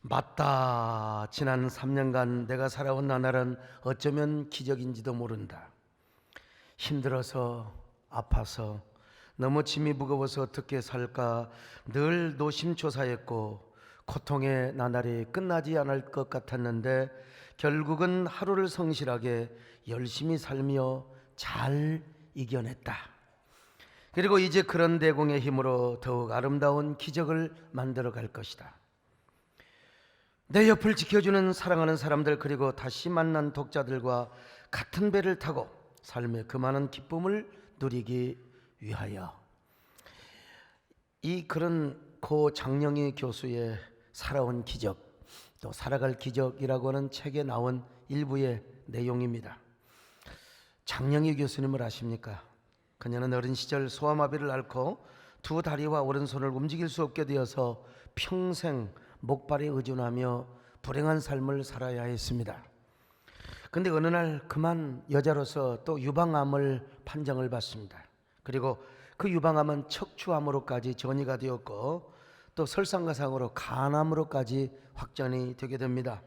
맞다. 지난 3년간 내가 살아온 나날은 어쩌면 기적인지도 모른다. 힘들어서, 아파서, 너무 짐이 무거워서 어떻게 살까 늘 노심초사했고, 고통의 나날이 끝나지 않을 것 같았는데 결국은 하루를 성실하게 열심히 살며 잘 이겨냈다. 그리고 이제 그런 내공의 힘으로 더욱 아름다운 기적을 만들어 갈 것이다. 내 옆을 지켜주는 사랑하는 사람들, 그리고 다시 만난 독자들과 같은 배를 타고 삶의 그 많은 기쁨을 누리기 위하여. 이 그런 고 장영희 교수의 살아온 기적, 또 살아갈 기적이라고 하는 책에 나온 일부의 내용입니다. 장영희 교수님을 아십니까? 그녀는 어린 시절 소아마비를 앓고 두 다리와 오른손을 움직일 수 없게 되어서 평생 목발에 의존하며 불행한 삶을 살아야 했습니다. 그런데 어느 날 그만 여자로서 또 유방암을 판정을 받습니다. 그리고 그 유방암은 척추암으로까지 전이가 되었고 또 설상가상으로 간암으로까지 확전이 되게 됩니다.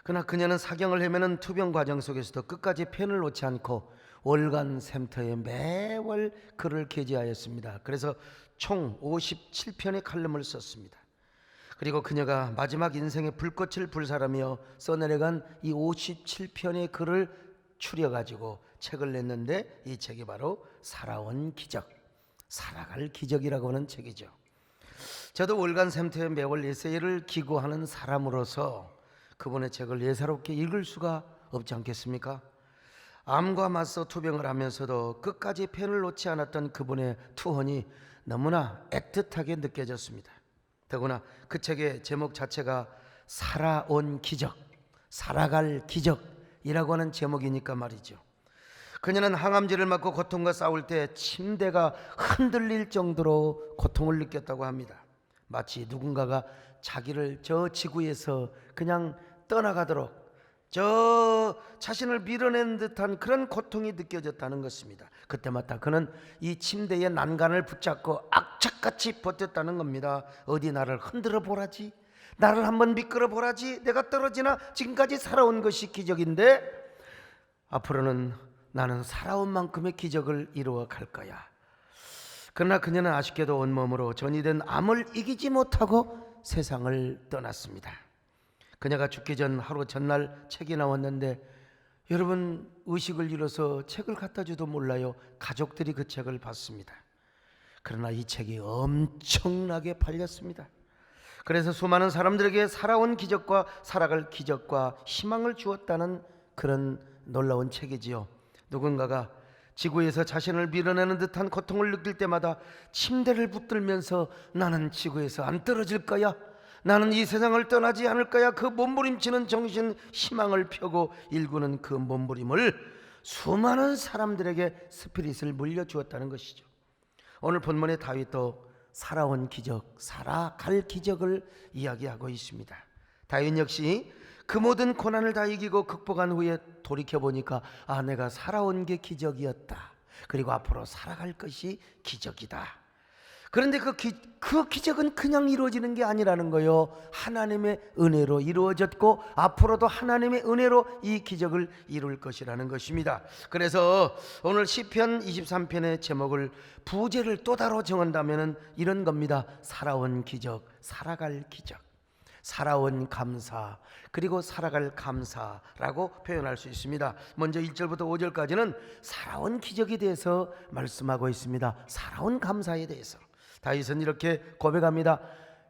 그러나 그녀는 사경을 헤매는 투병 과정 속에서도 끝까지 펜을 놓지 않고 월간 샘터에 매월 글을 게재하였습니다. 그래서 총 57편의 칼럼을 썼습니다. 그리고 그녀가 마지막 인생의 불꽃을 불사르며 써내려간 이 57편의 글을 추려가지고 책을 냈는데, 이 책이 바로 살아온 기적, 살아갈 기적이라고 하는 책이죠. 저도 월간 샘터에 매월 에세이를 기고하는 사람으로서 그분의 책을 예사롭게 읽을 수가 없지 않겠습니까? 암과 맞서 투병을 하면서도 끝까지 펜을 놓지 않았던 그분의 투혼이 너무나 애틋하게 느껴졌습니다. 더구나 그 책의 제목 자체가 살아온 기적, 살아갈 기적이라고 하는 제목이니까 말이죠. 그녀는 항암제를 맞고 고통과 싸울 때 침대가 흔들릴 정도로 고통을 느꼈다고 합니다. 마치 누군가가 자기를 저 지구에서 그냥 떠나가도록 자신을 밀어낸 듯한 그런 고통이 느껴졌다는 것입니다. 그때마다 그는 이 침대의 난간을 붙잡고 악착같이 버텼다는 겁니다. 어디 나를 흔들어 보라지, 나를 한번 미끄러 보라지, 내가 떨어지나 지금까지 살아온 것이 기적인데 앞으로는 나는 살아온 만큼의 기적을 이루어 갈 거야. 그러나 그녀는 아쉽게도 온몸으로 전이된 암을 이기지 못하고 세상을 떠났습니다. 그녀가 죽기 전 하루 전날 책이 나왔는데, 여러분, 의식을 잃어서 책을 갖다 주도 몰라요. 가족들이 그 책을 봤습니다. 그러나 이 책이 엄청나게 팔렸습니다. 그래서 수많은 사람들에게 살아온 기적과 살아갈 기적과 희망을 주었다는 그런 놀라운 책이지요. 누군가가 지구에서 자신을 밀어내는 듯한 고통을 느낄 때마다 침대를 붙들면서 나는 지구에서 안 떨어질 거야, 나는 이 세상을 떠나지 않을 거야, 그 몸부림치는 정신, 희망을 펴고 일구는 그 몸부림을 수많은 사람들에게 스피릿을 물려주었다는 것이죠. 오늘 본문의 다윗도 살아온 기적, 살아갈 기적을 이야기하고 있습니다. 다윗 역시 그 모든 고난을 다 이기고 극복한 후에 돌이켜보니까 내가 살아온 게 기적이었다, 그리고 앞으로 살아갈 것이 기적이다. 그런데 그 기적은 그냥 이루어지는 게 아니라는 거예요. 하나님의 은혜로 이루어졌고 앞으로도 하나님의 은혜로 이 기적을 이룰 것이라는 것입니다. 그래서 오늘 시편 23편의 제목을, 부제를 또 다로 정한다면 이런 겁니다. 살아온 기적, 살아갈 기적, 살아온 감사, 그리고 살아갈 감사라고 표현할 수 있습니다. 먼저 1절부터 5절까지는 살아온 기적에 대해서 말씀하고 있습니다. 살아온 감사에 대해서 다윗은 이렇게 고백합니다.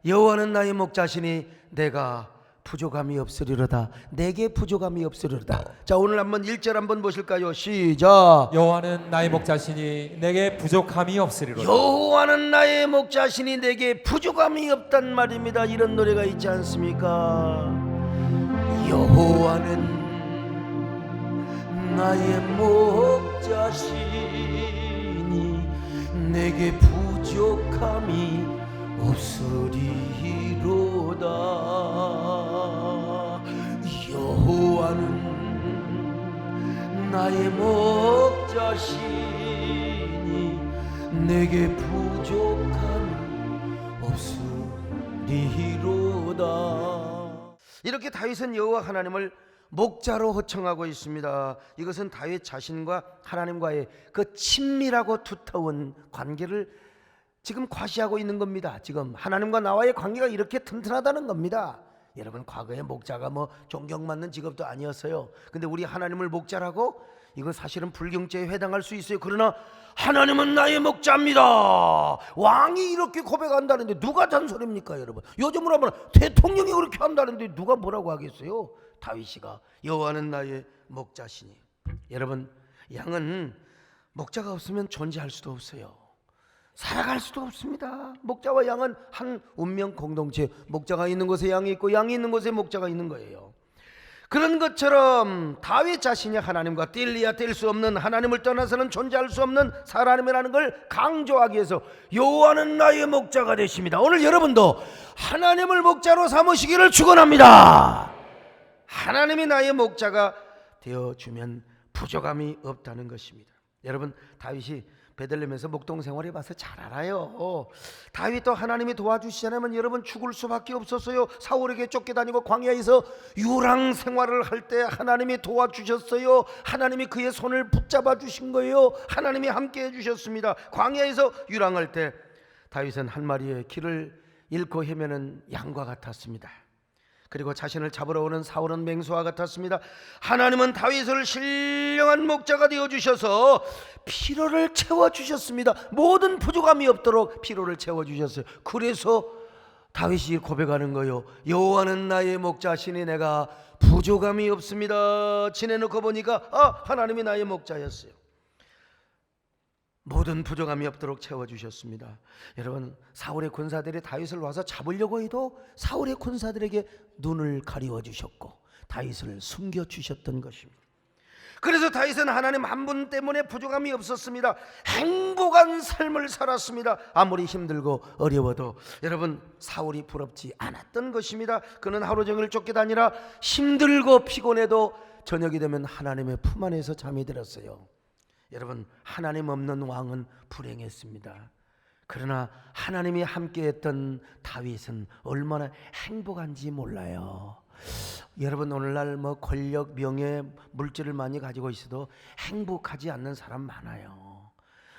여호와는 나의 목자시니 내가 부족함이 없으리로다. 내게 부족함이 없으리로다. 자, 오늘 한번 1절 한번 보실까요? 시작. 여호와는 나의 목자시니 내게 부족함이 없으리로다. 여호와는 나의 목자시니 내게 부족함이 없단 말입니다. 이런 노래가 있지 않습니까? 여호와는 나의 목자시니 내게 부족함이 없으리로다. 여호와는 나의 목자시니 내게 부족함이 없으리로다. 이렇게 다윗은 여호와 하나님을 목자로 호칭하고 있습니다. 이것은 다윗 자신과 하나님과의 그 친밀하고 두터운 관계를 지금 과시하고 있는 겁니다. 지금 하나님과 나와의 관계가 이렇게 튼튼하다는 겁니다. 여러분, 과거에 목자가 뭐 존경받는 직업도 아니었어요. 근데 우리 하나님을 목자라고? 이건 사실은 불경죄에 해당할 수 있어요. 그러나 하나님은 나의 목자입니다, 왕이 이렇게 고백한다는데 누가 잔소리입니까? 여러분, 요즘으로 하면 대통령이 그렇게 한다는데 누가 뭐라고 하겠어요? 다윗이가 여호와는 나의 목자시니. 여러분, 양은 목자가 없으면 존재할 수도 없어요. 살아갈 수도 없습니다. 목자와 양은 한 운명 공동체, 목자가 있는 곳에 양이 있고 양이 있는 곳에 목자가 있는 거예요. 그런 것처럼 다윗 자신이 하나님과 뗄래야 뗄 수 없는, 하나님을 떠나서는 존재할 수 없는 사람이라는 걸 강조하기 위해서 여호와는 나의 목자가 되십니다. 오늘 여러분도 하나님을 목자로 삼으시기를 축원합니다. 하나님이 나의 목자가 되어주면 부족함이 없다는 것입니다. 여러분, 다윗이 베들레헴에서 목동 생활해 봐서 잘 알아요. 다윗도 하나님이 도와주시지 않으면 여러분 죽을 수밖에 없었어요. 사울에게 쫓겨다니고 광야에서 유랑 생활을 할 때 하나님이 도와주셨어요. 하나님이 그의 손을 붙잡아 주신 거예요. 하나님이 함께 해주셨습니다. 광야에서 유랑할 때 다윗은 한 마리의 길을 잃고 헤매는 양과 같았습니다. 그리고 자신을 잡으러 오는 사울은 맹수와 같았습니다. 하나님은 다윗을 신령한 목자가 되어주셔서 피로를 채워주셨습니다. 모든 부족함이 없도록 피로를 채워주셨어요. 그래서 다윗이 고백하는 거예요. 여호와는 나의 목자시니 내가 부족함이 없습니다. 지내놓고 보니까 하나님이 나의 목자였어요. 모든 부족함이 없도록 채워주셨습니다. 여러분, 사울의 군사들이 다윗을 와서 잡으려고 해도 사울의 군사들에게 눈을 가리워주셨고 다윗을 숨겨주셨던 것입니다. 그래서 다윗은 하나님 한 분 때문에 부족함이 없었습니다. 행복한 삶을 살았습니다. 아무리 힘들고 어려워도 여러분, 사울이 부럽지 않았던 것입니다. 그는 하루 종일 쫓겨다니라 힘들고 피곤해도 저녁이 되면 하나님의 품 안에서 잠이 들었어요. 여러분, 하나님 없는 왕은 불행했습니다. 그러나 하나님이 함께했던 다윗은 얼마나 행복한지 몰라요. 여러분, 오늘날 뭐 권력, 명예, 물질을 많이 가지고 있어도 행복하지 않는 사람 많아요.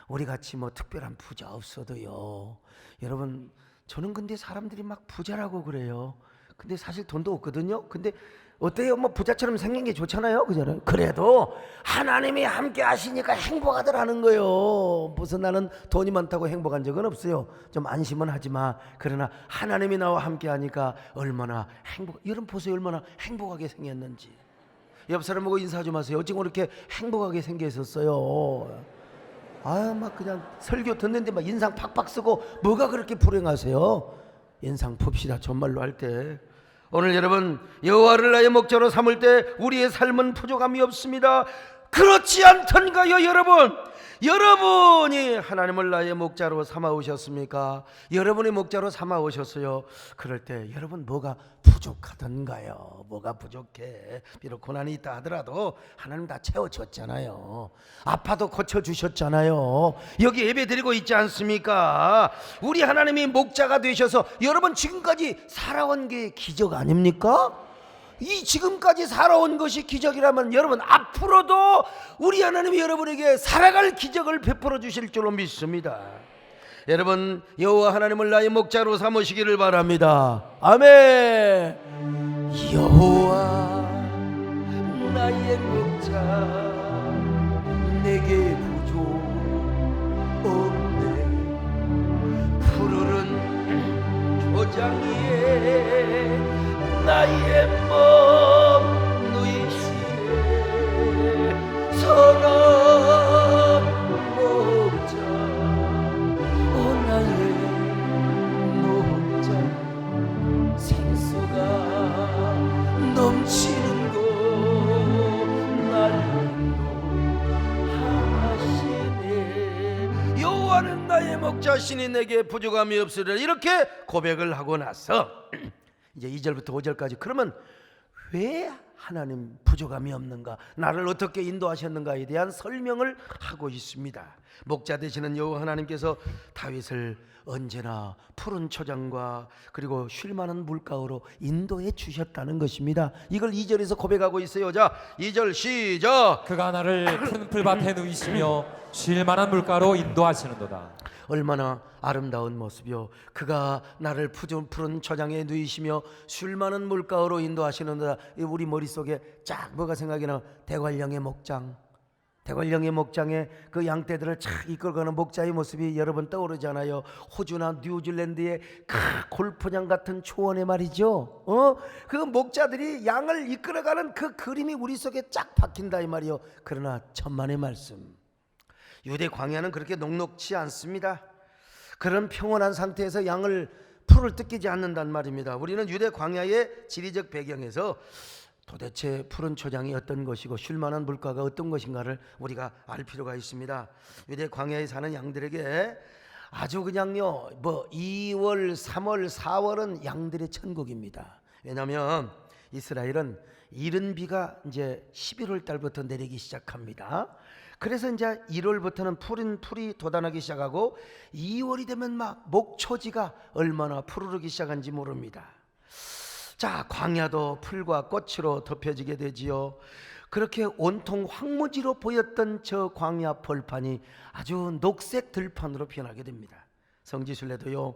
우리같이 뭐 특별한 부자 없어도요. 여러분, 저는 근데 사람들이 막 부자라고 그래요. 근데 사실 돈도 없거든요. 근데 어때요? 뭐 부자처럼 생긴 게 좋잖아요, 그잖아요. 그래도 하나님이 함께 하시니까 행복하더라는 거예요. 무슨 나는 돈이 많다고 행복한 적은 없어요. 좀 안심은 하지만 그러나 하나님이 나와 함께 하니까 얼마나 여러분 보세요, 얼마나 행복하게 생겼는지. 옆 사람 보고 인사 좀 하세요. 어찌 그렇게 행복하게 생겼었어요? 막 그냥 설교 듣는데 막 인상 팍팍 쓰고 뭐가 그렇게 불행하세요? 인상 풉시다, 정말로 할 때. 오늘 여러분, 여호와를 나의 목자로 삼을 때 우리의 삶은 부족함이 없습니다. 그렇지 않던가요, 여러분? 여러분이 하나님을 나의 목자로 삼아오셨습니까? 여러분이 목자로 삼아오셨어요. 그럴 때 여러분 뭐가 부족하던가요? 뭐가 부족해? 비록 고난이 있다 하더라도 하나님 다 채워줬잖아요. 아파도 고쳐주셨잖아요. 여기 예배드리고 있지 않습니까? 우리 하나님이 목자가 되셔서 여러분 지금까지 살아온 게 기적 아닙니까? 이 지금까지 살아온 것이 기적이라면 여러분 앞으로도 우리 하나님이 여러분에게 살아갈 기적을 베풀어 주실 줄로 믿습니다. 여러분, 여호와 하나님을 나의 목자로 삼으시기를 바랍니다. 아멘. 여호와 나의 목자, 내게 부족 없네. 푸르른 초장 위에 나의 몸 누이시네. 선한 목자, 오 나의 목자, 생수가 넘치는 곳 날 인도하시네. 여호와는 나의 목자시니 내게 부족함이 없으리라. 이렇게 고백을 하고 나서 이제 2절부터 5절까지, 그러면 왜 하나님 부족함이 없는가, 나를 어떻게 인도하셨는가에 대한 설명을 하고 있습니다. 목자 되시는 여호와 하나님께서 다윗을 언제나 푸른 초장과 그리고 쉴만한 물가로 인도해 주셨다는 것입니다. 이걸 2절에서 고백하고 있어요. 자, 2절 시작. 그가 나를 큰 풀밭에 누이시며 쉴 만한 물가로 인도하시는도다. 얼마나 아름다운 모습이요. 그가 나를 푸른 초장에 누이시며 쉴 만한 물가로 인도하시는도다. 우리 머릿속에 쫙 뭐가 생각이 나? 대관령의 목장. 대관령의 목장에 그 양떼들을 착 이끌어가는 목자의 모습이 여러 번 떠오르잖아요. 호주나 뉴질랜드의 골프장 같은 초원에 말이죠. 그 목자들이 양을 이끌어가는 그 그림이 우리 속에 쫙 박힌다 이 말이요. 그러나 천만의 말씀, 유대 광야는 그렇게 녹록지 않습니다. 그런 평온한 상태에서 양을 풀을 뜯기지 않는단 말입니다. 우리는 유대 광야의 지리적 배경에서 도대체 푸른 초장이 어떤 것이고 쉴만한 물가가 어떤 것인가를 우리가 알 필요가 있습니다. 유대 광야에 사는 양들에게 아주 그냥요, 2월, 3월, 4월은 양들의 천국입니다. 왜냐하면 이스라엘은 이른 비가 이제 11월 달부터 내리기 시작합니다. 그래서 이제 1월부터는 푸른 풀이 돋아나기 시작하고 2월이 되면 막 목초지가 얼마나 푸르르기 시작한지 모릅니다. 자, 광야도 풀과 꽃으로 덮여지게 되지요. 그렇게 온통 황무지로 보였던 저 광야 벌판이 아주 녹색 들판으로 변하게 됩니다. 성지순례도요,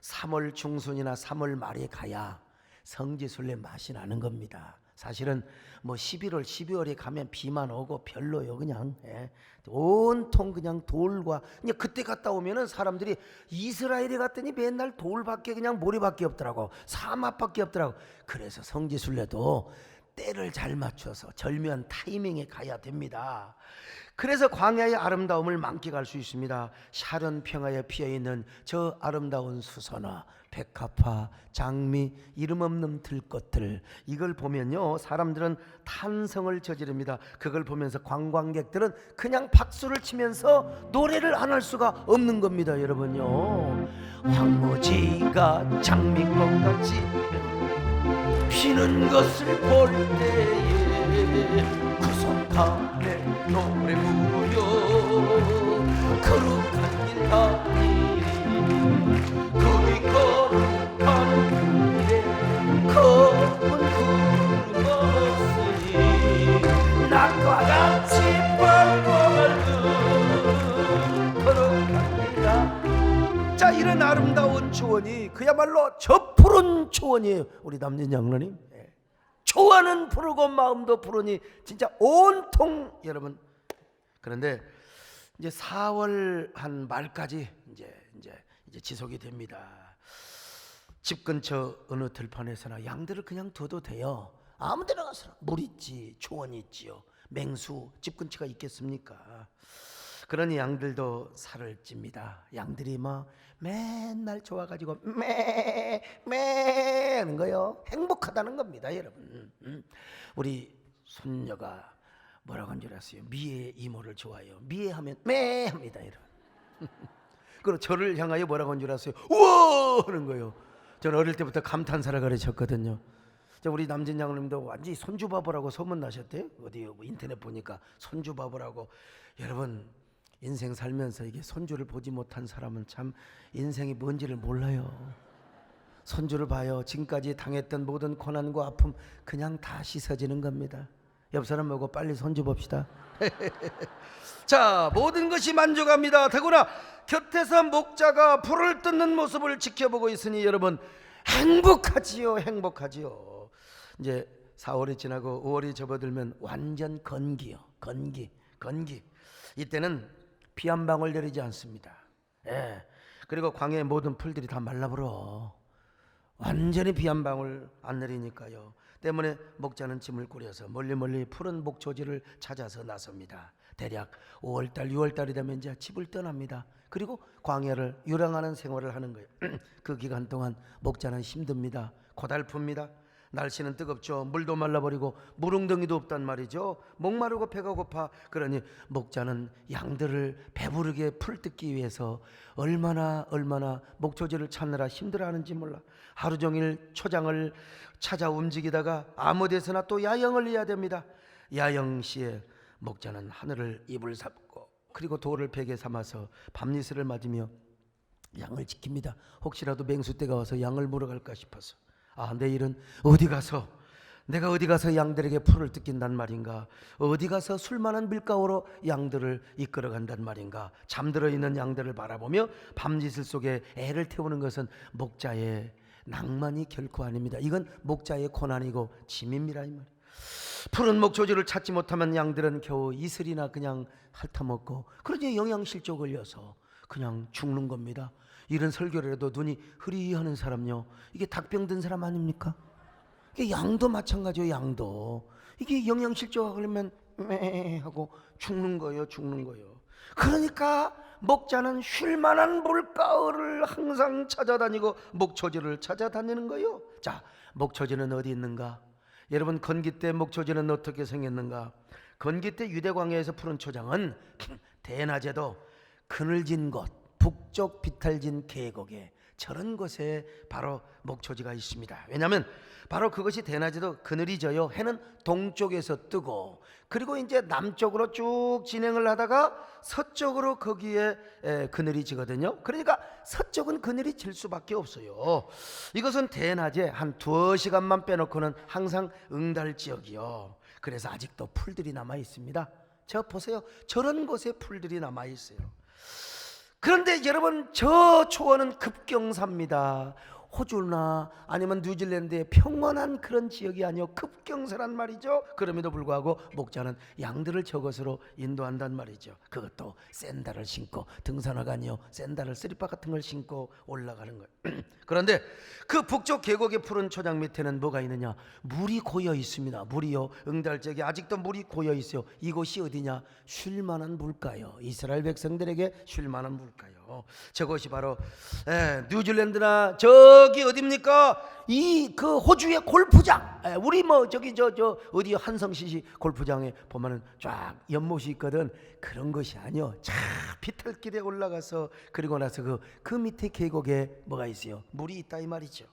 3월 중순이나 3월 말에 가야 성지순례 맛이 나는 겁니다. 사실은 11월, 12월에 가면 비만 오고 별로요. 그냥 온통 그냥 돌과, 그냥 그때 갔다 오면은 사람들이 이스라엘에 갔더니 맨날 돌밖에, 그냥 모래밖에 없더라고. 사막밖에 없더라고. 그래서 성지순례도 때를 잘 맞춰서 절묘한 타이밍에 가야 됩니다. 그래서 광야의 아름다움을 만끽할 수 있습니다. 샤론 평화에 피어있는 저 아름다운 수선화, 백합화, 장미, 이름 없는 들꽃들, 이걸 보면요, 사람들은 탄성을 저지릅니다. 그걸 보면서 관광객들은 그냥 박수를 치면서 노래를 안 할 수가 없는 겁니다. 여러분요, 황무지가 장미꽃같이 피는 것을 볼 때에 구속함에 노래 부르요. 거룩한 길 다니리, 그리 거룩한 길에 검은 구름 넘었으니 낙과 같이 밝고 거룩한 길이다. 자, 이런 아름다운 초원이 그야말로 저 푸른 초원이에요. 우리 남진 장로님, 초원은 푸르고 마음도 푸르니 진짜 온통, 여러분. 그런데 이제 4월 한 말까지 이제 지속이 됩니다. 집 근처 어느 들판에서나 양들을 그냥 둬도 돼요. 아무 데나 가서 물 있지, 초원이 있지요. 맹수 집 근처가 있겠습니까? 그러니 양들도 살을 찝니다. 양들이 막 맨날 좋아가지고 매 하는 거요. 행복하다는 겁니다, 여러분. 우리 손녀가 뭐라고 한 줄 아세요? 미애 이모를 좋아해요. 미애하면 매 합니다, 여러분. 그리고 저를 향하여 뭐라고 한 줄 아세요? 우와 하는 거예요. 저는 어릴 때부터 감탄사를 가르쳤거든요. 우리 남진 양님도 완전히 손주 바보라고 소문나셨대요. 어디 인터넷 보니까 손주 바보라고. 여러분, 인생 살면서 이게 손주를 보지 못한 사람은 참 인생이 뭔지를 몰라요. 손주를 봐요. 지금까지 당했던 모든 고난과 아픔 그냥 다 씻어지는 겁니다. 옆 사람 보고 빨리 손주 봅시다. 자, 모든 것이 만족합니다. 더구나 곁에서 목자가 불을 뜯는 모습을 지켜보고 있으니 여러분 행복하지요. 행복하지요. 이제 4월이 지나고 5월이 접어들면 완전 건기요. 건기. 이때는 비 한 방울 내리지 않습니다. 그리고 광야의 모든 풀들이 다 말라버려. 완전히 비 한 방울 안 내리니까요. 때문에 목자는 짐을 꾸려서 멀리 푸른 목초지를 찾아서 나섭니다. 대략 5월달, 6월달이 되면 이제 집을 떠납니다. 그리고 광야를 유랑하는 생활을 하는 거예요. 그 기간 동안 목자는 힘듭니다. 고달픕니다. 날씨는 뜨겁죠. 물도 말라버리고 물웅덩이도 없단 말이죠. 목마르고 배가 고파. 그러니 목자는 양들을 배부르게 풀뜯기 위해서 얼마나 목초지를 찾느라 힘들어하는지 몰라. 하루 종일 초장을 찾아 움직이다가 아무 데서나 또 야영을 해야 됩니다. 야영 시에 목자는 하늘을 이불 삼고 그리고 돌을 베개 삼아서 밤이슬을 맞으며 양을 지킵니다. 혹시라도 맹수떼가 와서 양을 물어갈까 싶어서. 내일은 내가 어디 가서 양들에게 풀을 뜯긴단 말인가, 어디 가서 술만한 밀가루로 양들을 이끌어간단 말인가. 잠들어 있는 양들을 바라보며 밤이슬 속에 애를 태우는 것은 목자의 낭만이 결코 아닙니다. 이건 목자의 고난이고 짐입니다. 이 말. 푸른 목초지를 찾지 못하면 양들은 겨우 이슬이나 그냥 핥아먹고 그러지 영양실조 걸려서 그냥 죽는 겁니다. 이런 설교를 해도 눈이 흐리하는 사람요, 이게 닭병 든 사람 아닙니까? 이게 양도 마찬가지예요. 양도 이게 영양실조가 걸리면 매 하고 죽는 거예요. 그러니까 목자는 쉴만한 물가을을 항상 찾아다니고 목초지를 찾아다니는 거예요. 자, 목초지는 어디 있는가? 여러분, 건기 때 목초지는 어떻게 생겼는가? 건기 때 유대광야에서 푸른 초장은 대낮에도 그늘진 곳, 북쪽 비탈진 계곡에, 저런 곳에 바로 목초지가 있습니다. 왜냐하면 바로 그것이 대낮에도 그늘이 져요. 해는 동쪽에서 뜨고 그리고 이제 남쪽으로 쭉 진행을 하다가 서쪽으로 거기에 그늘이 지거든요. 그러니까 서쪽은 그늘이 질 수밖에 없어요. 이것은 대낮에 한 2시간만 빼놓고는 항상 응달 지역이요. 그래서 아직도 풀들이 남아 있습니다. 저 보세요. 저런 곳에 풀들이 남아 있어요. 그런데 여러분, 저 초원은 급경사입니다. 호주나 아니면 뉴질랜드의 평온한 그런 지역이 아니요, 급경사란 말이죠. 그럼에도 불구하고 목자는 양들을 저것으로 인도한단 말이죠. 그것도 샌들을 신고 등산화가 아니요, 샌들을 쓰리빠 같은 걸 신고 올라가는 거예요. 그런데 그 북쪽 계곡의 푸른 초장 밑에는 뭐가 있느냐? 물이 고여 있습니다. 물이요, 응달지역에 아직도 물이 고여 있어요. 이곳이 어디냐? 쉴만한 물가요. 이스라엘 백성들에게 쉴만한 물가요. 저것이 바로 뉴질랜드나 저기 어딥니까? 이 그 호주의 골프장. 우리 뭐 저기 저 어디 한성시시 골프장에 보면은 쫙 연못이 있거든. 그런 것이 아니요, 자 비탈길에 올라가서 그리고 나서 그 밑에 계곡에 뭐가 있어요? 물이 있다 이 말이죠.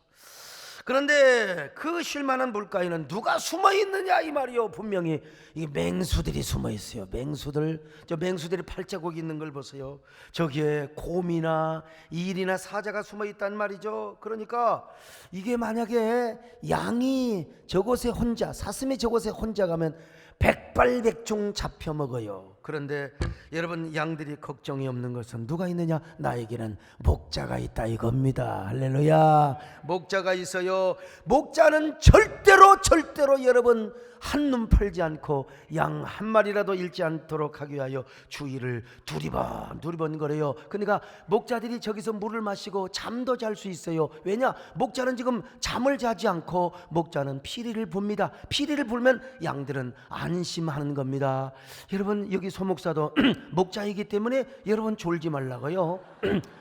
그런데 그 쉴만한 물가에는 누가 숨어 있느냐 이 말이요. 분명히 이 맹수들이 숨어 있어요. 맹수들이 팔자국 있는 걸 보세요. 저기에 곰이나 일이나 사자가 숨어 있단 말이죠. 그러니까 이게 만약에 양이 저곳에 혼자, 사슴이 저곳에 혼자 가면 백발백중 잡혀 먹어요. 그런데 여러분, 양들이 걱정이 없는 것은 누가 있느냐? 나에게는 목자가 있다 이겁니다. 할렐루야. 목자가 있어요. 목자는 절대로 여러분 한눈 팔지 않고 양 한 마리라도 잃지 않도록 하기 위하여 주위를 두리번 거려요. 그러니까 목자들이 저기서 물을 마시고 잠도 잘 수 있어요. 왜냐? 목자는 지금 잠을 자지 않고 목자는 피리를 붑니다. 피리를 불면 양들은 안심하는 겁니다. 여러분, 여기 소목사도 목자이기 때문에 여러분 졸지 말라고요.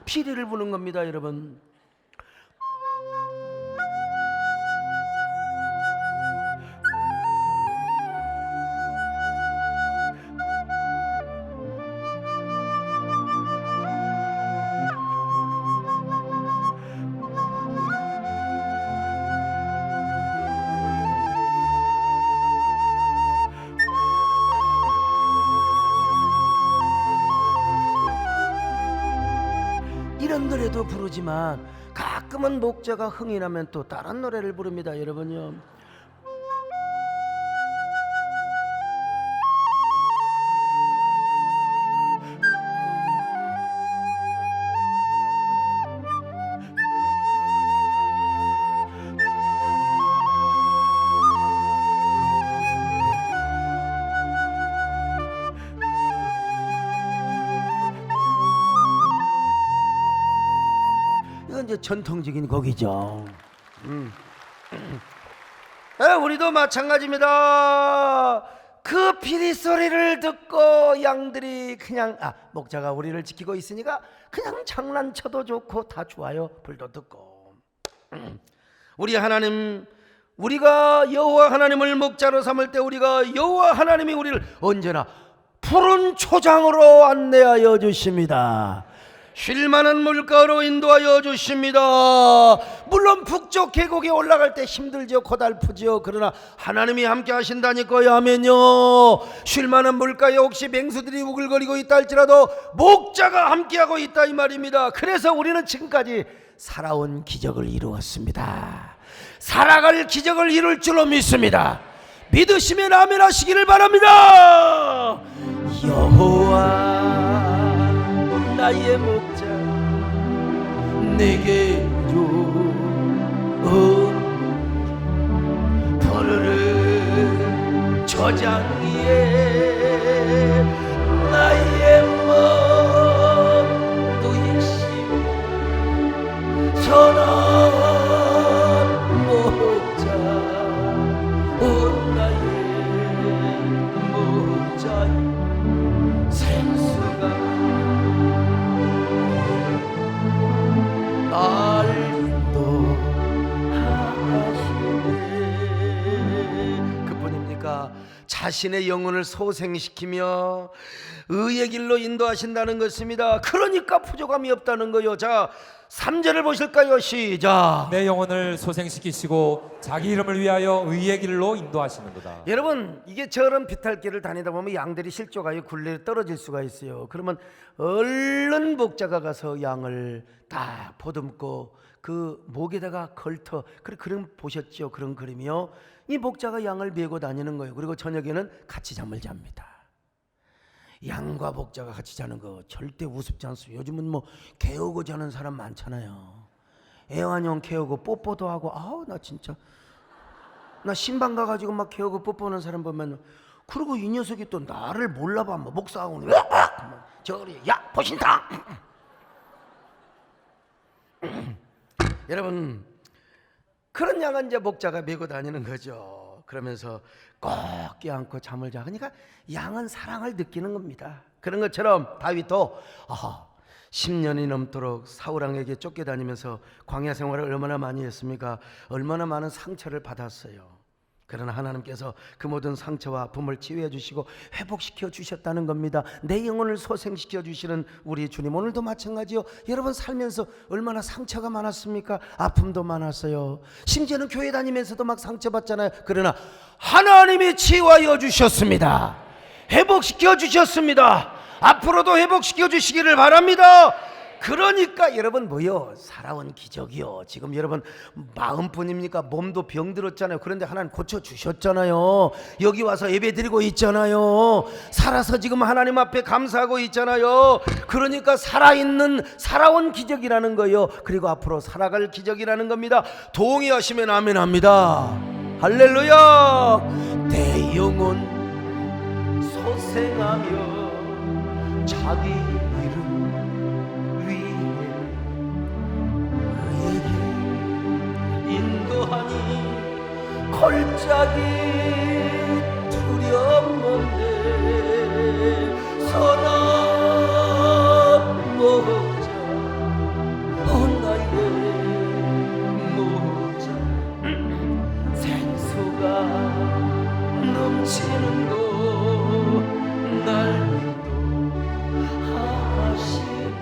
피리를 부는 겁니다. 여러분, 이런 노래도 부르지만 가끔은 목자가 흥이 나면 또 다른 노래를 부릅니다. 여러분요, 이건 이제 전통적인 곡이죠. 우리도 마찬가지입니다. 그 피리 소리를 듣고 양들이 그냥 목자가 우리를 지키고 있으니까 그냥 장난쳐도 좋고 다 좋아요. 불도 듣고. 우리 하나님, 우리가 여호와 하나님을 목자로 삼을 때 우리가 여호와 하나님이 우리를 언제나 푸른 초장으로 안내하여 주십니다. 쉴만한 물가로 인도하여 주십니다. 물론 북쪽 계곡에 올라갈 때 힘들죠, 고달프죠. 그러나 하나님이 함께 하신다니까요. 아멘요. 쉴만한 물가에 혹시 맹수들이 우글거리고 있다 할지라도 목자가 함께하고 있다 이 말입니다. 그래서 우리는 지금까지 살아온 기적을 이루었습니다. 살아갈 기적을 이룰 줄로 믿습니다. 믿으시면 아멘 하시기를 바랍니다. 여호와 나의 목자 내게 준 푸르른 초장 위에 나의 모두의 심 선한 목자 온 나의 목자 생수가 날 인도하시네. 그뿐입니까? 자신의 영혼을 소생시키며 의의 길로 인도하신다는 것입니다. 그러니까 부족함이 없다는 거요. 자, 3절을 보실까요? 시작. 내 영혼을 소생시키시고 자기 이름을 위하여 의의 길로 인도하시는도다. 여러분, 이게 저런 비탈길을 다니다 보면 양들이 실족하여 굴레에 떨어질 수가 있어요. 그러면 얼른 목자가 가서 양을 딱 보듬고 그 목에다가 걸터, 그런 보셨죠? 그런 그림이요. 이 목자가 양을 메고 다니는 거예요. 그리고 저녁에는 같이 잠을 잡니다. 양과 목자가 같이 자는 거 절대 우습지 않습니다. 요즘은 뭐 개우고 자는 사람 많잖아요. 애완용 개우고 뽀뽀도 하고, 아우 나 진짜 나 신방 가가지고 막 개우고 뽀뽀하는 사람 보면, 그리고 이 녀석이 또 나를 몰라봐. 뭐 목사하고는 저리 야 보신다. 여러분, 그런 양은 이제 목자가 메고 다니는 거죠. 그러면서 꼭 껴안고 잠을 자. 그러니까 양은 사랑을 느끼는 겁니다. 그런 것처럼 다윗도 10년이 넘도록 사울왕에게 쫓겨다니면서 광야 생활을 얼마나 많이 했습니까? 얼마나 많은 상처를 받았어요. 그러나 하나님께서 그 모든 상처와 아픔을 치유해 주시고 회복시켜 주셨다는 겁니다. 내 영혼을 소생시켜 주시는 우리 주님, 오늘도 마찬가지요. 여러분 살면서 얼마나 상처가 많았습니까? 아픔도 많았어요. 심지어는 교회 다니면서도 막 상처받잖아요. 그러나 하나님이 치유하여 주셨습니다. 회복시켜 주셨습니다. 앞으로도 회복시켜 주시기를 바랍니다. 그러니까 여러분 뭐요? 살아온 기적이요. 지금 여러분 마음뿐입니까? 몸도 병들었잖아요. 그런데 하나님 고쳐주셨잖아요. 여기 와서 예배 드리고 있잖아요. 살아서 지금 하나님 앞에 감사하고 있잖아요. 그러니까 살아온 기적이라는 거예요. 그리고 앞으로 살아갈 기적이라는 겁니다. 동의하시면 아멘 합니다. 할렐루야. 내 영혼 소생하며 자기 이름 인도하니 골짜기 두렵는데 선한 목자 나의 목자 생수가 넘치는 곳날 인도하시네.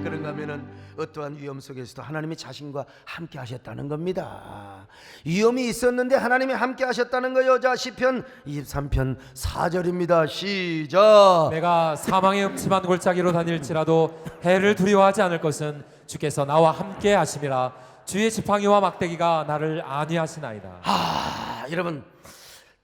그런가 하면은 어떠한 위험 속에서도 하나님이 자신과 함께 하셨다는 겁니다. 위험이 있었는데 하나님이 함께 하셨다는 거예요. 자, 시편 23편 4절입니다. 시작. 내가 사망의 음침한 골짜기로 다닐지라도 해를 두려워하지 않을 것은 주께서 나와 함께 하심이라. 주의 지팡이와 막대기가 나를 안위하시나이다. 여러분,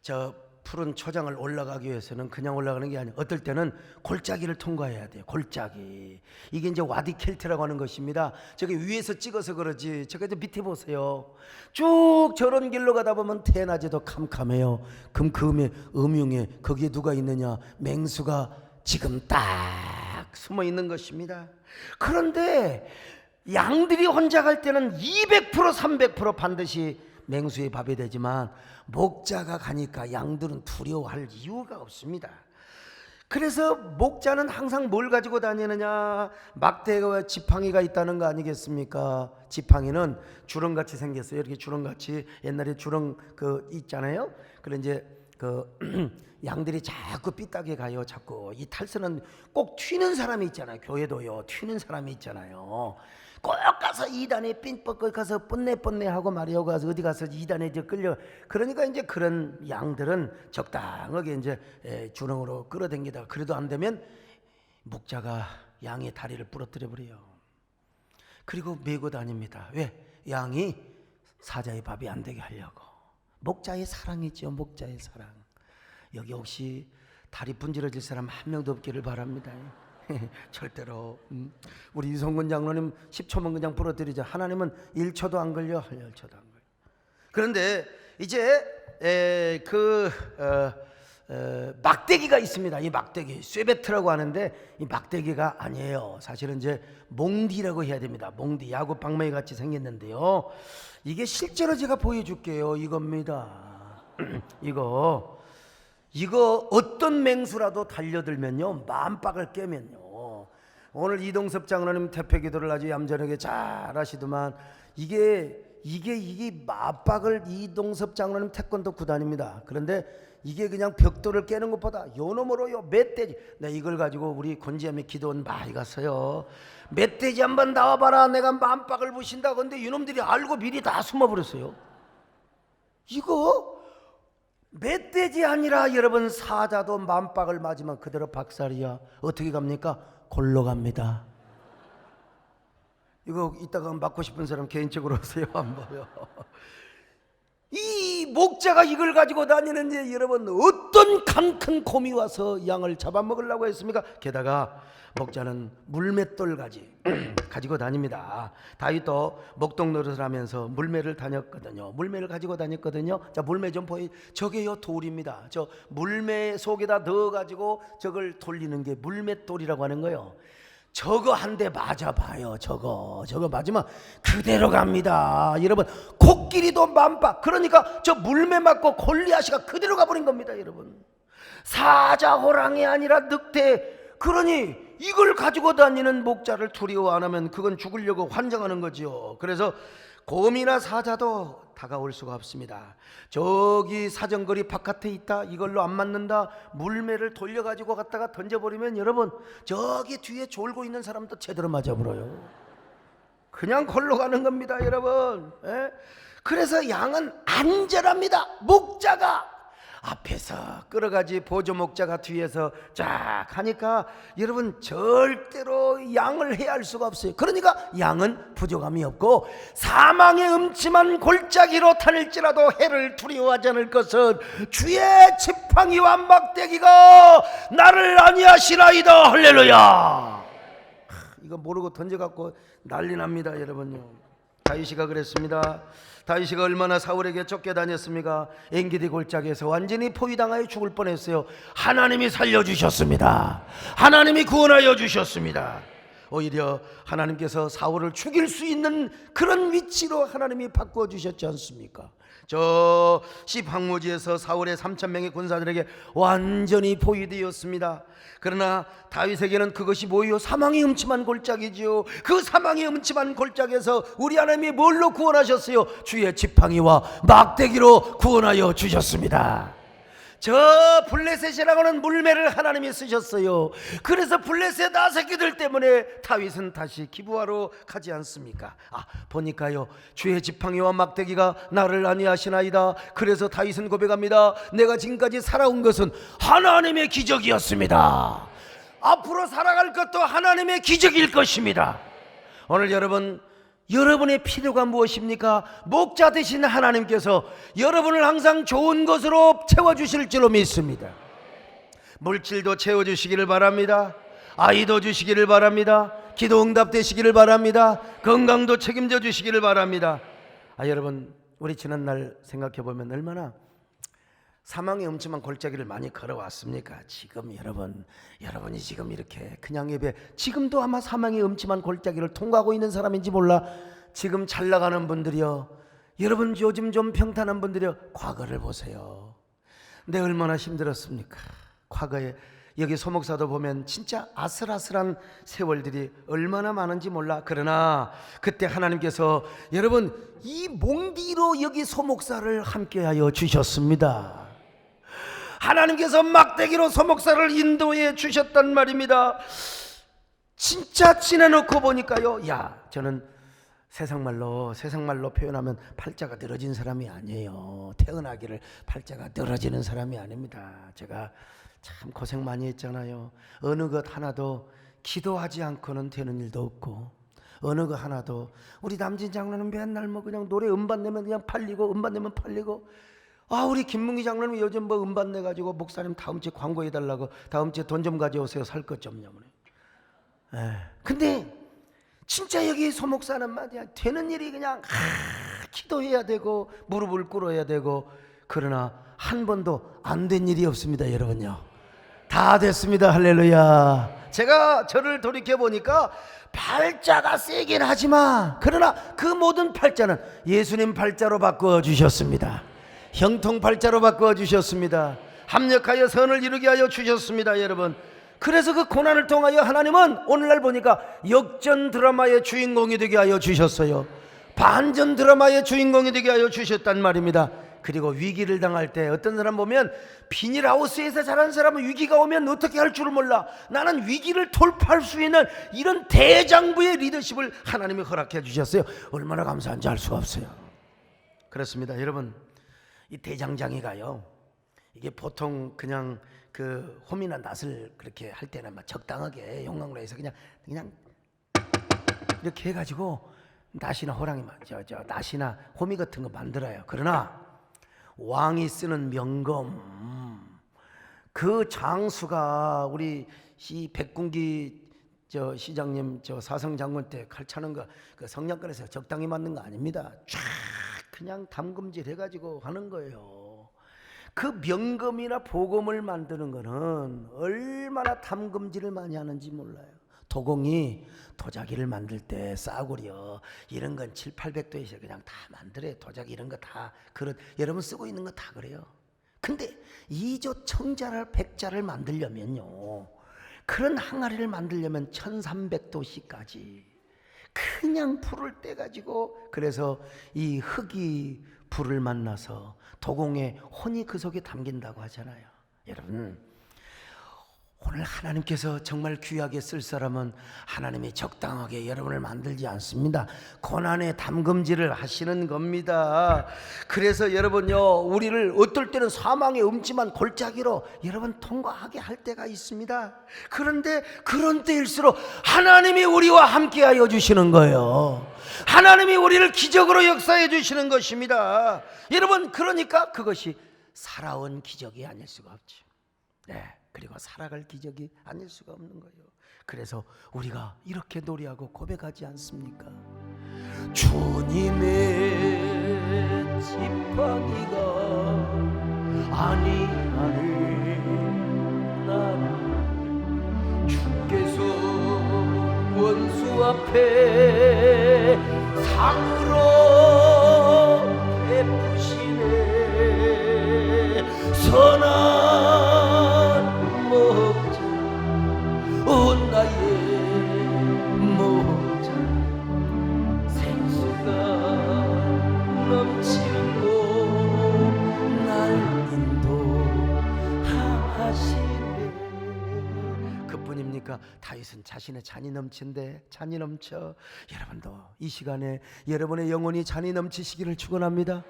저 푸른 초장을 올라가기 위해서는 그냥 올라가는 게 아니에요. 어떨 때는 골짜기를 통과해야 돼요. 골짜기. 이게 이제 와디 켈트라고 하는 것입니다. 저기 위에서 찍어서 그러지, 저기 밑에 보세요. 쭉 저런 길로 가다 보면 대낮에도 캄캄해요. 금금에 음흉에 거기에 누가 있느냐? 맹수가 지금 딱 숨어 있는 것입니다. 그런데 양들이 혼자 갈 때는 200% 300% 반드시 맹수의 밥이 되지만 목자가 가니까 양들은 두려워할 이유가 없습니다. 그래서 목자는 항상 뭘 가지고 다니느냐? 막대기와 지팡이가 있다는 거 아니겠습니까? 지팡이는 주렁같이 생겼어요. 이렇게 주렁같이, 옛날에 주렁 그 있잖아요. 그래 이제 그 양들이 자꾸 삐딱에 가요. 자꾸 이 탈선은 꼭 튀는 사람이 있잖아요. 교회도요, 튀는 사람이 있잖아요. 꼭 가서 2단에 삥뻑 가서 뻔내뻔내 하고 말이요, 가서 어디 가서 2단에 이제 끌려. 그러니까 이제 그런 양들은 적당하게 이제 주렁으로 끌어당기다가 그래도 안 되면 목자가 양의 다리를 부러뜨려 버려요. 그리고 메고 다닙니다. 왜? 양이 사자의 밥이 안 되게 하려고. 목자의 사랑이죠. 목자의 사랑. 여기 혹시 다리 분질러질 사람 한 명도 없기를 바랍니다. 절대로. 우리 이성근 장로님 10초만 그냥 부러뜨리자. 하나님은 1초도 안 걸려. 1초도 안 걸려. 그런데 이제 막대기가 있습니다. 이 막대기 쇠베트라고 하는데 이 막대기가 아니에요. 사실은 이제 몽디라고 해야 됩니다. 몽디, 야구 방망이 같이 생겼는데요. 이게 실제로 제가 보여줄게요. 이겁니다. 이거 어떤 맹수라도 달려들면요, 만박을 깨면요. 오늘 이동섭 장로님 태폐기도를 아주 얌전하게 잘 하시더만 이게 맞박을 이동섭 장로님 태권도 구단입니다. 그런데 이게 그냥 벽돌을 깨는 것보다 요놈으로요 멧돼지, 나 이걸 가지고 우리 권지암에 기도원 많이 갔어요. 멧돼지 한번 나와봐라, 내가 만박을 부신다. 근데 이놈들이 알고 미리 다 숨어버렸어요. 이거 멧돼지 아니라 여러분, 사자도 만박을 맞으면 그대로 박살이야. 어떻게 갑니까? 골로 갑니다. 이거 이따가 맞고 싶은 사람 개인적으로 오세요. 한번요. 이 목자가 이걸 가지고 다니는데 여러분, 어떤 강 큰 곰이 와서 양을 잡아먹으려고 했습니까? 게다가 목자는 물맷돌 가지고 다닙니다. 다윗도 목동 노릇을 하면서 물매를 다녔거든요. 물매를 가지고 다녔거든요. 자, 물매 좀 보이. 저게요 돌입니다. 저 물매 속에다 넣어가지고 저걸 돌리는 게 물맷돌이라고 하는 거예요. 저거 한 대 맞아봐요. 저거 맞으면 그대로 갑니다. 여러분, 코끼리도 만박. 그러니까 저 물매 맞고 골리앗이가 그대로 가버린 겁니다. 여러분, 사자 호랑이 아니라 늑대. 그러니 이걸 가지고 다니는 목자를 두려워 안 하면 그건 죽으려고 환장하는 거죠. 그래서 곰이나 사자도 다가올 수가 없습니다. 저기 사정거리 바깥에 있다, 이걸로 안 맞는다, 물매를 돌려가지고 갔다가 던져버리면 여러분, 저기 뒤에 졸고 있는 사람도 제대로 맞아버려요. 그냥 걸로 가는 겁니다. 여러분. 그래서 양은 안전합니다. 목자가 앞에서 끌어가지 보조 목자가 뒤에서 쫙 하니까 여러분, 절대로 양을 해할 수가 없어요. 그러니까 양은 부족함이 없고 사망의 음침한 골짜기로 다닐지라도 해를 두려워하지 않을 것은 주의 지팡이와 막대기가 나를 안위하시나이다. 할렐루야. 이거 모르고 던져갖고 난리 납니다. 여러분요. 다윗이가 그랬습니다. 다윗이가 얼마나 사울에게 쫓겨다녔습니까? 엔게디 골짜기에서 완전히 포위당하여 죽을 뻔했어요. 하나님이 살려주셨습니다. 하나님이 구원하여 주셨습니다. 오히려 하나님께서 사울을 죽일 수 있는 그런 위치로 하나님이 바꾸어 주셨지 않습니까? 저 시방무지에서 사울의 3,000명의 군사들에게 완전히 포위되었습니다. 그러나 다윗에게는 그것이 뭐예요? 사망의 음침한 골짜기지요. 그 사망의 음침한 골짜기에서 우리 하나님이 뭘로 구원하셨어요? 주의 지팡이와 막대기로 구원하여 주셨습니다. 저 블레셋이라고 하는 물매를 하나님이 쓰셨어요. 그래서 블레셋 아새끼들 때문에 다윗은 다시 기부하러 가지 않습니까? 보니까요, 주의 지팡이와 막대기가 나를 안위하시나이다. 그래서 다윗은 고백합니다. 내가 지금까지 살아온 것은 하나님의 기적이었습니다. 앞으로 살아갈 것도 하나님의 기적일 것입니다. 오늘 여러분의 필요가 무엇입니까? 목자 되신 하나님께서 여러분을 항상 좋은 것으로 채워주실 줄로 믿습니다. 물질도 채워주시기를 바랍니다. 아이도 주시기를 바랍니다. 기도 응답되시기를 바랍니다. 건강도 책임져 주시기를 바랍니다. 여러분, 우리 지난날 생각해보면 얼마나 사망의 음침한 골짜기를 많이 걸어왔습니까? 지금 여러분이 지금 이렇게 그냥 예배, 지금도 아마 사망의 음침한 골짜기를 통과하고 있는 사람인지 몰라. 지금 잘 나가는 분들이요, 여러분 요즘 좀 평탄한 분들이요, 과거를 보세요. 내 얼마나 힘들었습니까? 과거에 여기 소목사도 보면 진짜 아슬아슬한 세월들이 얼마나 많은지 몰라. 그러나 그때 하나님께서 여러분 이 몽디로 여기 소목사를 함께하여 주셨습니다. 하나님께서 막대기로 소목사를 인도해 주셨단 말입니다. 진짜 지내놓고 보니까요, 야, 저는 세상말로 표현하면 팔자가 늘어진 사람이 아니에요. 태어나기를 팔자가 늘어지는 사람이 아닙니다. 제가 참 고생 많이 했잖아요. 어느 것 하나도 기도하지 않고는 되는 일도 없고, 어느 것 하나도 우리 남진 장로는 맨날 뭐 그냥 노래 음반 내면 그냥 팔리고, 음반 내면 팔리고, 우리 김문기 장로는 요즘 뭐 음반 내가지고 목사님 다음 주에 광고해달라고, 다음 주에 돈 좀 가져오세요. 살 것 좀요. 근데 진짜 여기 소목사는 말이야, 되는 일이 그냥 기도해야 되고 무릎을 꿇어야 되고, 그러나 한 번도 안 된 일이 없습니다. 여러분요, 다 됐습니다. 할렐루야. 제가 저를 돌이켜 보니까 팔자가 세긴 하지만, 그러나 그 모든 팔자는 예수님 팔자로 바꾸어 주셨습니다. 형통 팔자로 바꾸어 주셨습니다. 합력하여 선을 이루게 하여 주셨습니다. 여러분, 그래서 그 고난을 통하여 하나님은 오늘날 보니까 역전 드라마의 주인공이 되게 하여 주셨어요. 반전 드라마의 주인공이 되게 하여 주셨단 말입니다. 그리고 위기를 당할 때 어떤 사람 보면 비닐하우스에서 자란 사람은 위기가 오면 어떻게 할 줄을 몰라. 나는 위기를 돌파할 수 있는 이런 대장부의 리더십을 하나님이 허락해 주셨어요. 얼마나 감사한지 알 수가 없어요. 그렇습니다. 여러분, 이 대장장이가요, 이게 보통 그냥 그 홈이나 낫을 그렇게 할 때는 막 적당하게 용광로 해서 그냥 이렇게 해가지고 낫이나 호랑이, 낫이나 호미 같은 거 만들어요. 그러나 왕이 쓰는 명검, 그 장수가 우리 백군기 시장님 사성 장군 때 칼 차는 거, 그 성냥권에서 적당히 맞는 거 아닙니다. 쫙 그냥 담금질 해가지고 하는 거예요. 그 명검이나 보검을 만드는 거는 얼마나 담금질을 많이 하는지 몰라요. 도공이 도자기를 만들 때 싸구려 이런 건 700~800도에서 그냥 다 만들어요. 도자기 이런 거 다 그릇 여러분 쓰고 있는 거 다 그래요. 근데 이조 청자를 백자를 만들려면요, 그런 항아리를 만들려면 1300도씨까지 그냥 불을 떼가지고, 그래서 이 흙이 불을 만나서 도공의 혼이 그 속에 담긴다고 하잖아요. 여러분, 오늘 하나님께서 정말 귀하게 쓸 사람은 하나님이 적당하게 여러분을 만들지 않습니다. 고난의 담금질을 하시는 겁니다. 그래서 여러분요, 우리를 어떨 때는 사망의 음침한 골짜기로 여러분 통과하게 할 때가 있습니다. 그런데 그런 때일수록 하나님이 우리와 함께하여 주시는 거예요. 하나님이 우리를 기적으로 역사해 주시는 것입니다. 여러분, 그러니까 그것이 살아온 기적이 아닐 수가 없죠. 네, 그리고 살아갈 기적이 아닐 수가 없는 거예요. 그래서 우리가 이렇게 노래하고 고백하지 않습니까? 주님의 지팡이가 아니하는 날, 주께서 원수 앞에 상으로 베푸시네. 선한 목자, 온 나의 목자, 생수가 넘치는 곳 날 인도하시네. 그뿐입니까? 다윗은 자신의 잔이 넘친데, 잔이 넘쳐. 여러분도 이 시간에 여러분의 영혼이 잔이 넘치시기를 축원합니다.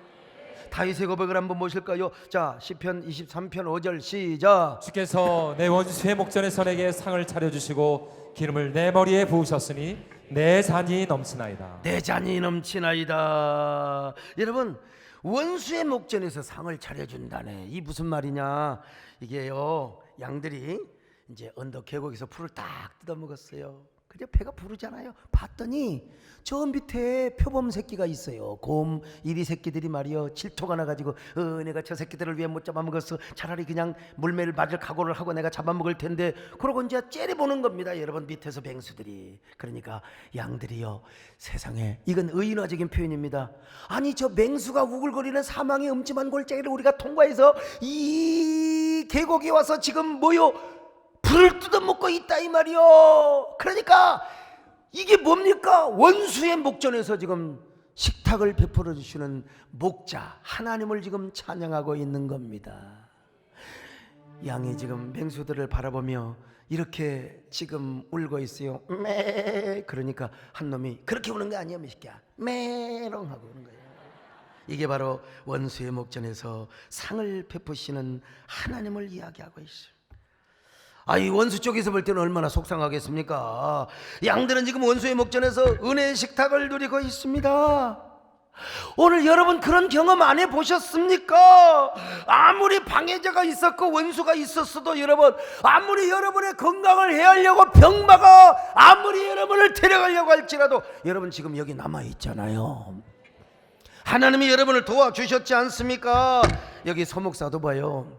다윗의 고백을 한번 보실까요? 자, 시편 23편 5절 시작. 주께서 내 원수의 목전에서 내게 상을 차려주시고 기름을 내 머리에 부으셨으니 내 잔이 넘치나이다. 내 잔이 넘치나이다. 여러분, 원수의 목전에서 상을 차려준다네. 이 무슨 말이냐? 이게요, 양들이 이제 언덕 계곡에서 풀을 딱 뜯어먹었어요. 그래 배가 부르잖아요. 봤더니 저 밑에 표범 새끼가 있어요. 곰 이리 새끼들이 말이요, 질투가 나가지고 내가 저 새끼들을 왜 못 잡아먹었어. 차라리 그냥 물매를 맞을 각오를 하고 내가 잡아먹을 텐데. 그러고 이제 째려보는 겁니다. 여러분, 밑에서 뱅수들이. 그러니까 양들이요, 세상에, 이건 의인화적인 표현입니다. 아니, 저 맹수가 우글거리는 사망의 음침한 골짜기를 우리가 통과해서 이 계곡에 와서 지금 뭐요, 풀을 뜯어먹고 있다 이 말이요. 그러니까 이게 뭡니까? 원수의 목전에서 지금 식탁을 베풀어 주시는 목자 하나님을 지금 찬양하고 있는 겁니다. 양이 지금 맹수들을 바라보며 이렇게 지금 울고 있어요. 매. 그러니까 한 놈이 그렇게 우는 거 아니야, 미식이야. 메롱 하고 우는 거예요. 이게 바로 원수의 목전에서 상을 베푸시는 하나님을 이야기하고 있어요. 이 원수 쪽에서 볼 때는 얼마나 속상하겠습니까? 양들은 지금 원수의 목전에서 은혜의 식탁을 누리고 있습니다. 오늘 여러분 그런 경험 안 해보셨습니까? 아무리 방해자가 있었고 원수가 있었어도 여러분, 아무리 여러분의 건강을 해하려고 병마가 아무리 여러분을 데려가려고 할지라도 여러분 지금 여기 남아있잖아요. 하나님이 여러분을 도와주셨지 않습니까? 여기 소목사도 봐요.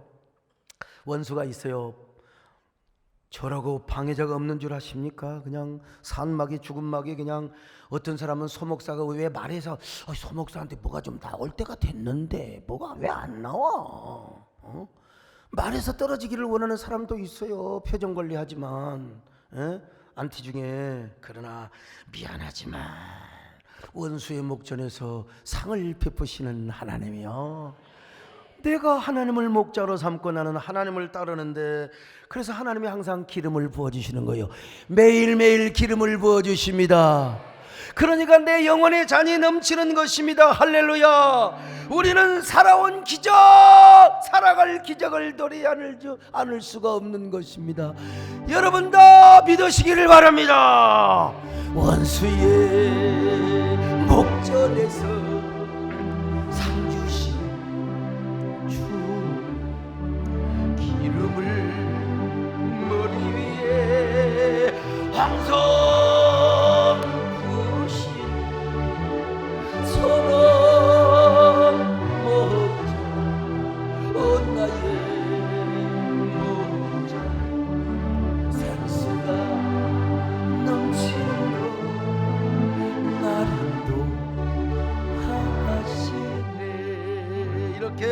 원수가 있어요. 저라고 방해자가 없는 줄 아십니까? 그냥 산막이 죽은 막이 그냥 어떤 사람은 소목사가 왜 말해서 소목사한테 뭐가 좀 나올 때가 됐는데 뭐가 왜 안 나와? 말해서 떨어지기를 원하는 사람도 있어요. 표정 관리하지만 안티 중에. 그러나 미안하지만 원수의 목전에서 상을 베푸시는 하나님이요. 내가 하나님을 목자로 삼고 나는 하나님을 따르는데, 그래서 하나님이 항상 기름을 부어주시는 거예요. 매일매일 기름을 부어주십니다. 그러니까 내 영혼의 잔이 넘치는 것입니다. 할렐루야. 우리는 살아온 기적, 살아갈 기적을 도리 않을 수가 없는 것입니다. 여러분 다 믿으시기를 바랍니다. 원수의 목전에서 황성 부신 선한 목자, 나의 목자, 생수가 넘치는 것 나를 도하시네. 이렇게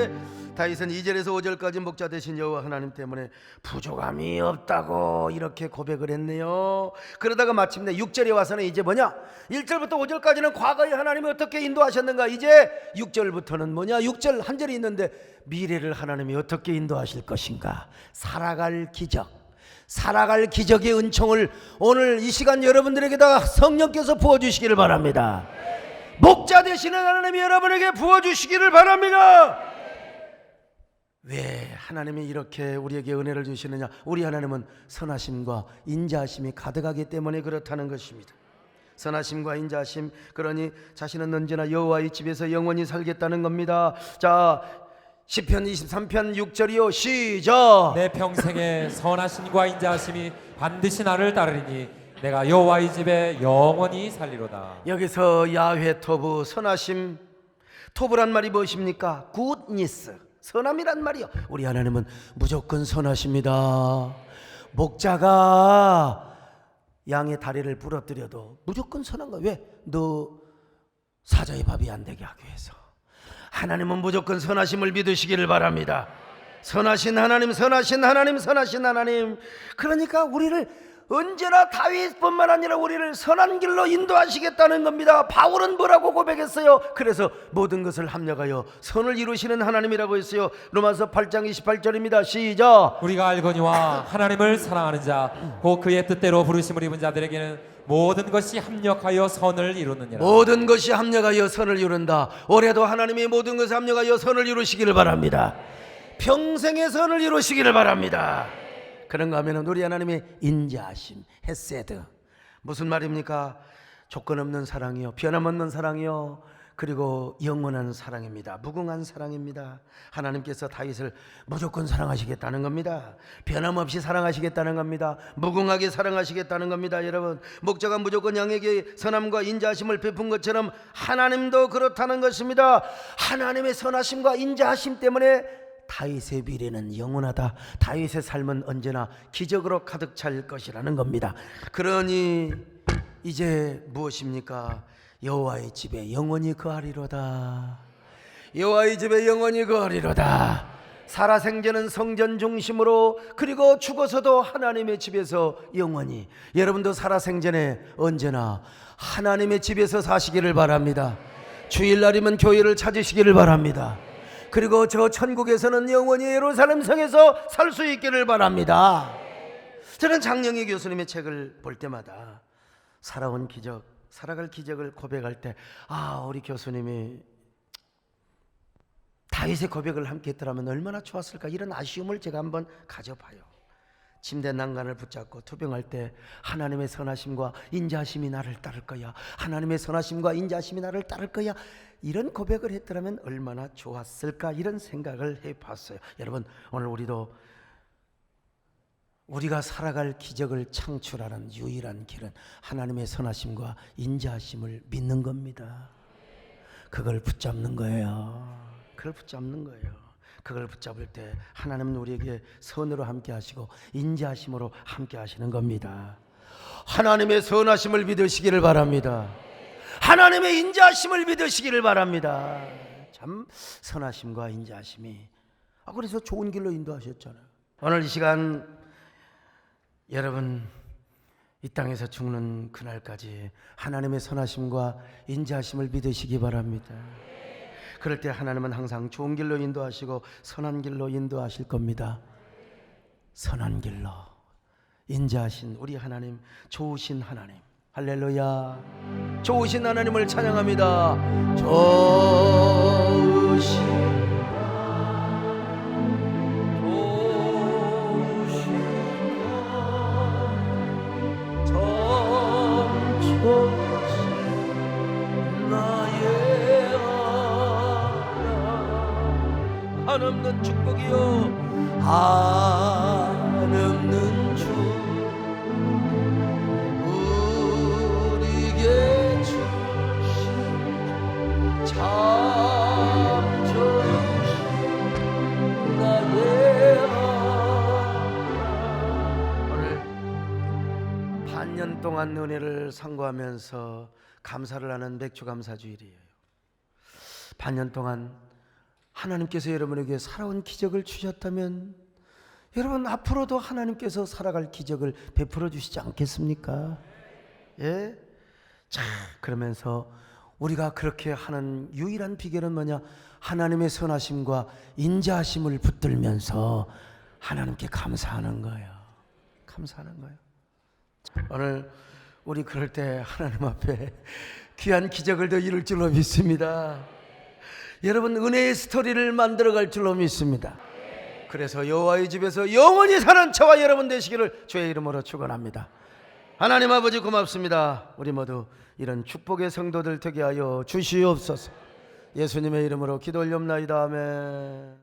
다윗은 2절에서 5절까지 목자 되신 여호와 하나님 때문에 부족함이 없다고 이렇게 고백을 했네요. 그러다가 마침내 6절에 와서는 이제 뭐냐? 1절부터 5절까지는 과거에 하나님이 어떻게 인도하셨는가. 이제 6절부터는 뭐냐? 6절 한 절이 있는데 미래를 하나님이 어떻게 인도하실 것인가. 살아갈 기적, 살아갈 기적의 은총을 오늘 이 시간 여러분들에게다가 성령께서 부어주시기를 바랍니다. 목자 되시는 하나님이 여러분에게 부어주시기를 바랍니다. 왜 하나님이 이렇게 우리에게 은혜를 주시느냐? 우리 하나님은 선하심과 인자하심이 가득하기 때문에 그렇다는 것입니다. 선하심과 인자하심, 그러니 자신은 언제나 여호와의 집에서 영원히 살겠다는 겁니다. 자, 시편 23편 6절이요. 시작. 내 평생에 선하심과 인자하심이 반드시 나를 따르리니 내가 여호와의 집에 영원히 살리로다. 여기서 야훼 토브, 선하심. 토브란 말이 무엇입니까? 굿니스, 선함이란 말이요. 우리 하나님은 무조건 선하십니다. 목자가 양의 다리를 부러뜨려도 무조건 선한 거야. 왜? 너 사자의 밥이 안 되게 하기 위해서. 하나님은 무조건 선하심을 믿으시기를 바랍니다. 선하신 하나님, 선하신 하나님, 선하신 하나님. 그러니까 우리를 언제나 다윗뿐만 아니라 우리를 선한 길로 인도하시겠다는 겁니다. 바울은 뭐라고 고백했어요? 그래서 모든 것을 합력하여 선을 이루시는 하나님이라고 했어요. 로마서 8장 28절입니다. 시작. 우리가 알거니와 하나님을 사랑하는 자, 곧 그의 뜻대로 부르심을 입은 자들에게는 모든 것이 합력하여 선을 이루느니라. 모든 것이 합력하여 선을 이룬다. 올해도 하나님이 모든 것을 합력하여 선을 이루시기를 바랍니다. 평생의 선을 이루시기를 바랍니다. 그런가 하면 우리 하나님의 인자하심, 헤세드, 무슨 말입니까? 조건 없는 사랑이요, 변함없는 사랑이요, 그리고 영원한 사랑입니다. 무궁한 사랑입니다. 하나님께서 다윗을 무조건 사랑하시겠다는 겁니다. 변함없이 사랑하시겠다는 겁니다. 무궁하게 사랑하시겠다는 겁니다. 여러분, 목자가 무조건 양에게 선함과 인자하심을 베푼 것처럼 하나님도 그렇다는 것입니다. 하나님의 선하심과 인자하심 때문에 다윗의 미래는 영원하다. 다윗의 삶은 언제나 기적으로 가득 찰 것이라는 겁니다. 그러니 이제 무엇입니까? 여호와의 집에 영원히 거하리로다. 여호와의 집에 영원히 거하리로다. 살아생전은 성전 중심으로, 그리고 죽어서도 하나님의 집에서 영원히, 여러분도 살아생전에 언제나 하나님의 집에서 사시기를 바랍니다. 주일날이면 교회를 찾으시기를 바랍니다. 그리고 저 천국에서는 영원히 예루살렘 성에서 살 수 있기를 바랍니다. 저는 장영희 교수님의 책을 볼 때마다 살아온 기적, 살아갈 기적을 고백할 때, 우리 교수님이 다윗의 고백을 함께 했더라면 얼마나 좋았을까, 이런 아쉬움을 제가 한번 가져봐요. 침대 난간을 붙잡고 투병할 때 하나님의 선하심과 인자하심이 나를 따를 거야, 하나님의 선하심과 인자하심이 나를 따를 거야, 이런 고백을 했더라면 얼마나 좋았을까, 이런 생각을 해봤어요. 여러분, 오늘 우리가 살아갈 기적을 창출하는 유일한 길은 하나님의 선하심과 인자하심을 믿는 겁니다. 그걸 붙잡는 거예요. 그걸 붙잡는 거예요. 그걸 붙잡을 때 하나님은 우리에게 선으로 함께 하시고 인자하심으로 함께 하시는 겁니다. 하나님의 선하심을 믿으시기를 바랍니다. 하나님의 인자하심을 믿으시기를 바랍니다. 참 선하심과 인자하심이, 그래서 좋은 길로 인도하셨잖아요. 오늘 이 시간 여러분, 이 땅에서 죽는 그날까지 하나님의 선하심과 인자하심을 믿으시기 바랍니다. 그럴 때 하나님은 항상 좋은 길로 인도하시고 선한 길로 인도하실 겁니다. 선한 길로, 인자하신 우리 하나님, 좋으신 하나님, 할렐루야. 좋으신 하나님을 찬양합니다. 좋으신 한없는 축복이요, 한없는 주 우리에게 주신 참 좋으신 나의 하나님. 오늘 반년 동안 은혜를 상고하면서 감사를 하는 맥주감사주일이에요. 반년 동안 하나님께서 여러분에게 살아온 기적을 주셨다면 여러분, 앞으로도 하나님께서 살아갈 기적을 베풀어 주시지 않겠습니까? 예? 자, 그러면서 우리가 그렇게 하는 유일한 비결은 뭐냐? 하나님의 선하심과 인자하심을 붙들면서 하나님께 감사하는 거예요. 감사하는 거예요. 오늘 우리 그럴 때 하나님 앞에 귀한 기적을 더 이룰 줄로 믿습니다. 여러분, 은혜의 스토리를 만들어갈 줄로 믿습니다. 그래서 여호와의 집에서 영원히 사는 저와 여러분 되시기를 주의 이름으로 축원합니다. 하나님 아버지 고맙습니다. 우리 모두 이런 축복의 성도들 되게 하여 주시옵소서. 예수님의 이름으로 기도 올려옵나이다. 아멘.